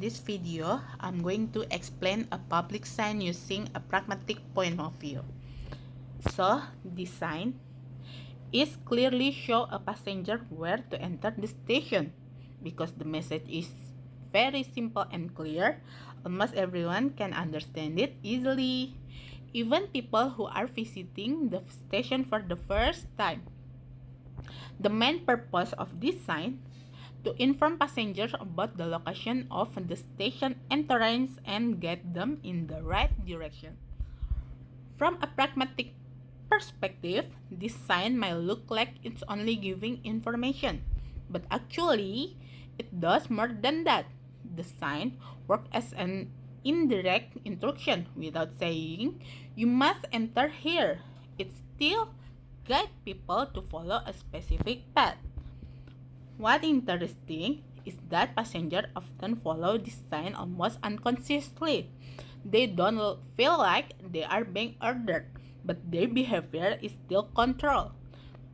this video, I'm going to explain a public sign using a pragmatic point of view. So, this sign is clearly show a passenger where to enter the station. Because the message is very simple and clear, almost everyone can understand it easily. Even people who are visiting the station for the first time. The main purpose of this sign to inform passengers about the location of the station entrance and get them in the right direction. From a pragmatic perspective, this sign might look like it's only giving information, but actually, it does more than that. The sign works as an indirect instruction without saying, you must enter here. It still guides people to follow a specific path. What's interesting is that passengers often follow this sign almost unconsciously. They don't feel like they are being ordered, but their behavior is still controlled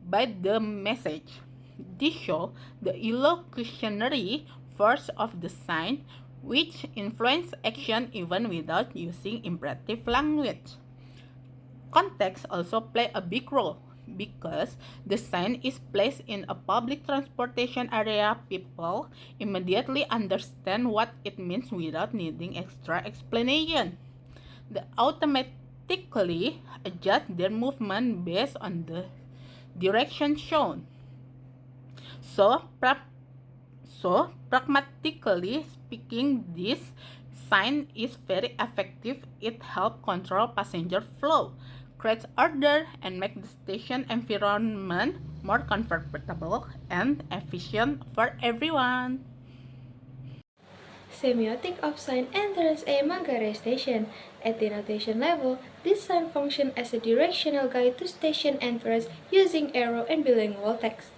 by the message. This shows the illocutionary force of the sign, which influences action even without using imperative language. Context also play a big role because the sign is placed in a public transportation area. People immediately understand what it means without needing extra explanation. They automatically adjust their movement based on the direction shown. So, pragmatically speaking, this sign is very effective. It helps control passenger flow, creates order, and makes the station environment more comfortable and efficient for everyone. Semiotic of sign enters a Manggarai Station. At the notation level, this sign functions as a directional guide to station entrance using arrow and bilingual text.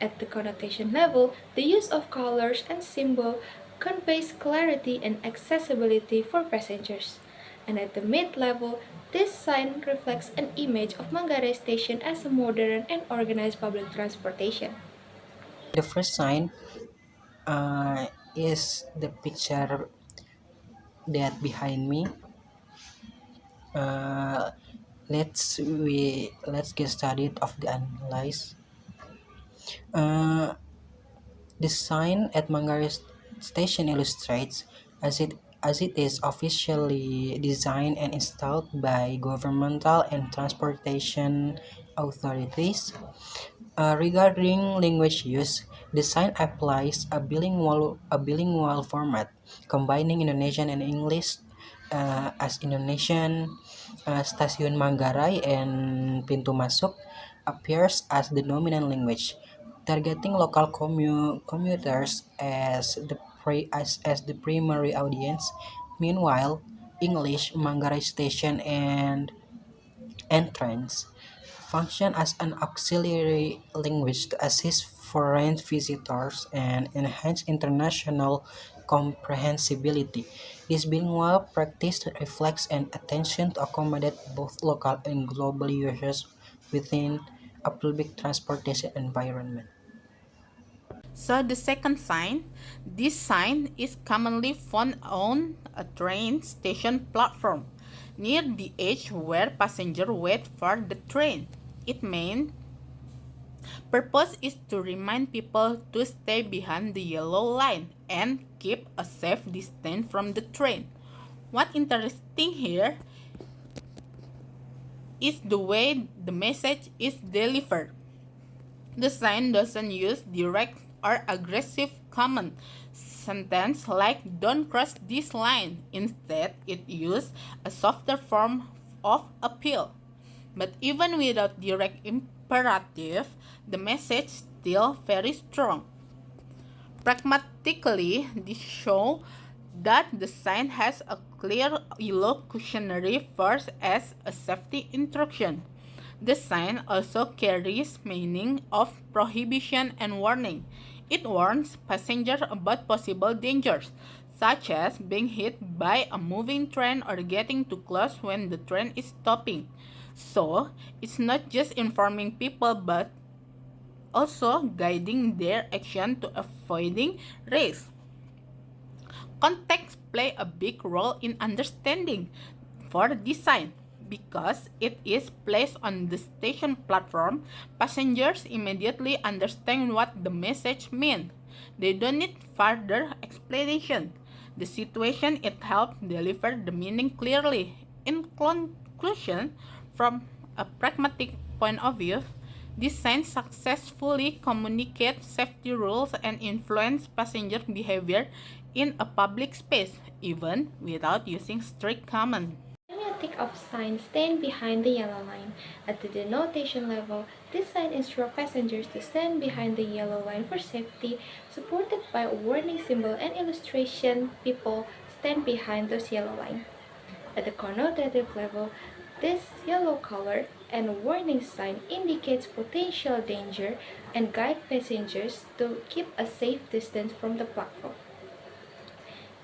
At the connotation level, the use of colors and symbol conveys clarity and accessibility for passengers. And at the mid-level, this sign reflects an image of Manggarai Station as a modern and organized public transportation. The first sign is the picture that behind me. Uh, let's get started of the analyze. Uh, the sign at Manggarai Station illustrates as it is officially designed and installed by governmental and transportation authorities. Regarding language use, the sign applies a bilingual format, combining Indonesian and English as Indonesian. Stasiun Manggarai and Pintu Masuk appears as the dominant language, targeting local commuters as the primary audience. Meanwhile, English, Manggarai Station, and Entrance function as an auxiliary language to assist foreign visitors and enhance international comprehensibility. This bilingual practice reflects an attention to accommodate both local and global users within a public transportation environment. So the second sign, this sign is commonly found on a train station platform near the edge where passengers wait for the train. Its main purpose is to remind people to stay behind the yellow line and keep a safe distance from the train. What's interesting here is the way the message is delivered. The sign doesn't use direct or aggressive command sentence like don't cross this line. Instead, it uses a softer form of appeal. But even without direct imperative, the message still very strong. Pragmatically, this shows that the sign has a clear illocutionary force as a safety instruction. The sign also carries meaning of prohibition and warning. It warns passengers about possible dangers, such as being hit by a moving train or getting too close when the train is stopping. So, it's not just informing people but also guiding their action to avoiding risk. Context play a big role in understanding for design. Because it is placed on the station platform, passengers immediately understand what the message means. They don't need further explanation. The situation it helps deliver the meaning clearly. In conclusion, from a pragmatic point of view, design successfully communicates safety rules and influence passenger behavior in a public space, even without using strict command. Semiotic of signs stand behind the yellow line. At the denotation level, this sign instructs passengers to stand behind the yellow line for safety, supported by a warning symbol and illustration. People stand behind those yellow lines. At the connotative level, this yellow color and warning sign indicates potential danger and guide passengers to keep a safe distance from the platform.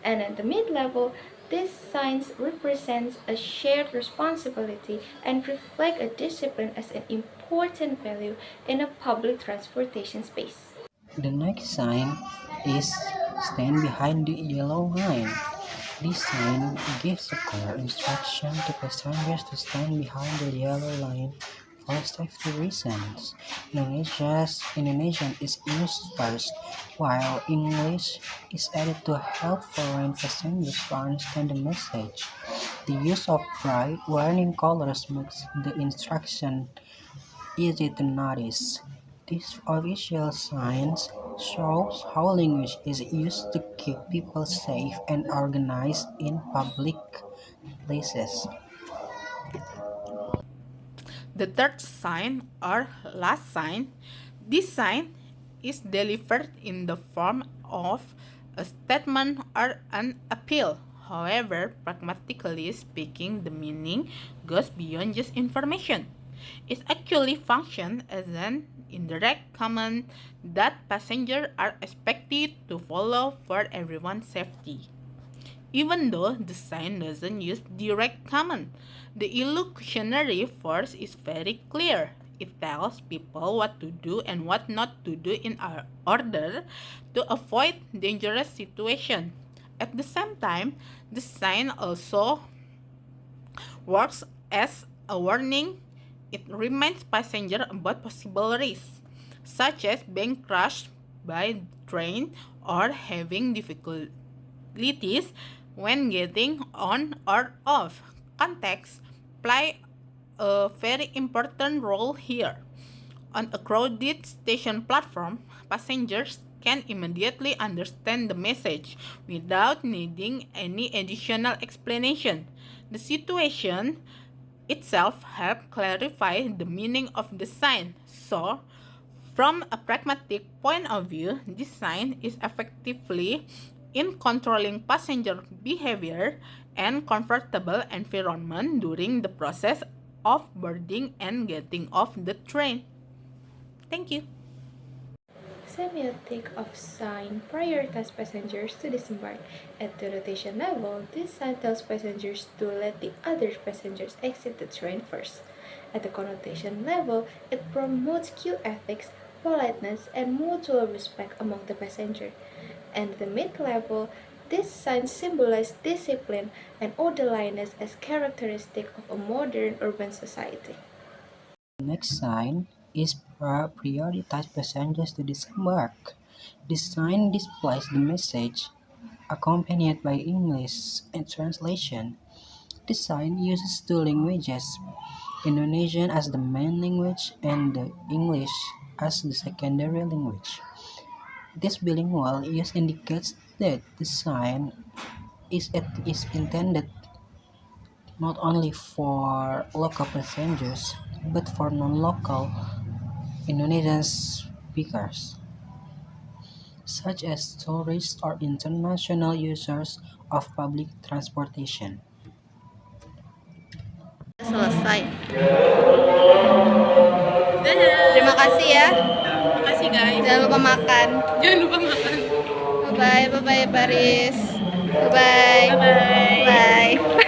And at the mid-level, these signs represent a shared responsibility and reflect a discipline as an important value in a public transportation space. The next sign is stand behind the yellow line. This sign gives a clear instruction to passengers to stand behind the yellow line for safety reasons. Indonesian is used first, while English is added to help foreign passengers to understand the message. The use of bright warning colors makes the instruction easy to notice. These official signs shows how language is used to keep people safe and organized in public places. The third sign or last sign, this sign is delivered in the form of a statement or an appeal. However, pragmatically speaking, the meaning goes beyond just information. It actually functions as an indirect command that passengers are expected to follow for everyone's safety. Even though the sign doesn't use direct command, the illusionary force is very clear. It tells people what to do and what not to do in order to avoid dangerous situations. At the same time, the sign also works as a warning. It reminds passengers about possible risks, such as being crushed by train or having difficulties when getting on or off. Context play a very important role here. On a crowded station platform, passengers can immediately understand the message without needing any additional explanation. The situation itself helps clarify the meaning of the sign. So, from a pragmatic point of view, this sign is effectively in controlling passenger behavior and comfortable environment during the process of boarding and getting off the train. Thank you. Semiotic of sign prioritize passengers to disembark. At the rotation level, this sign tells passengers to let the other passengers exit the train first. At the connotation level, it promotes queue ethics, politeness, and mutual respect among the passenger. And at the mid-level, these signs symbolize discipline and orderliness as characteristic of a modern urban society. The next sign is prioritize passengers to disembark. This sign displays the message accompanied by English and translation. This sign uses two languages, Indonesian as the main language and the English as the secondary language. This bilingual use indicates that the sign is intended not only for local passengers but for non-local Indonesian speakers, such as tourists or international users of public transportation. Selesai. Terima kasih ya. Makasih guys. Jangan lupa makan. Jangan lupa makan. Bye bye, bye bye Faris. Bye bye. Bye. Bye.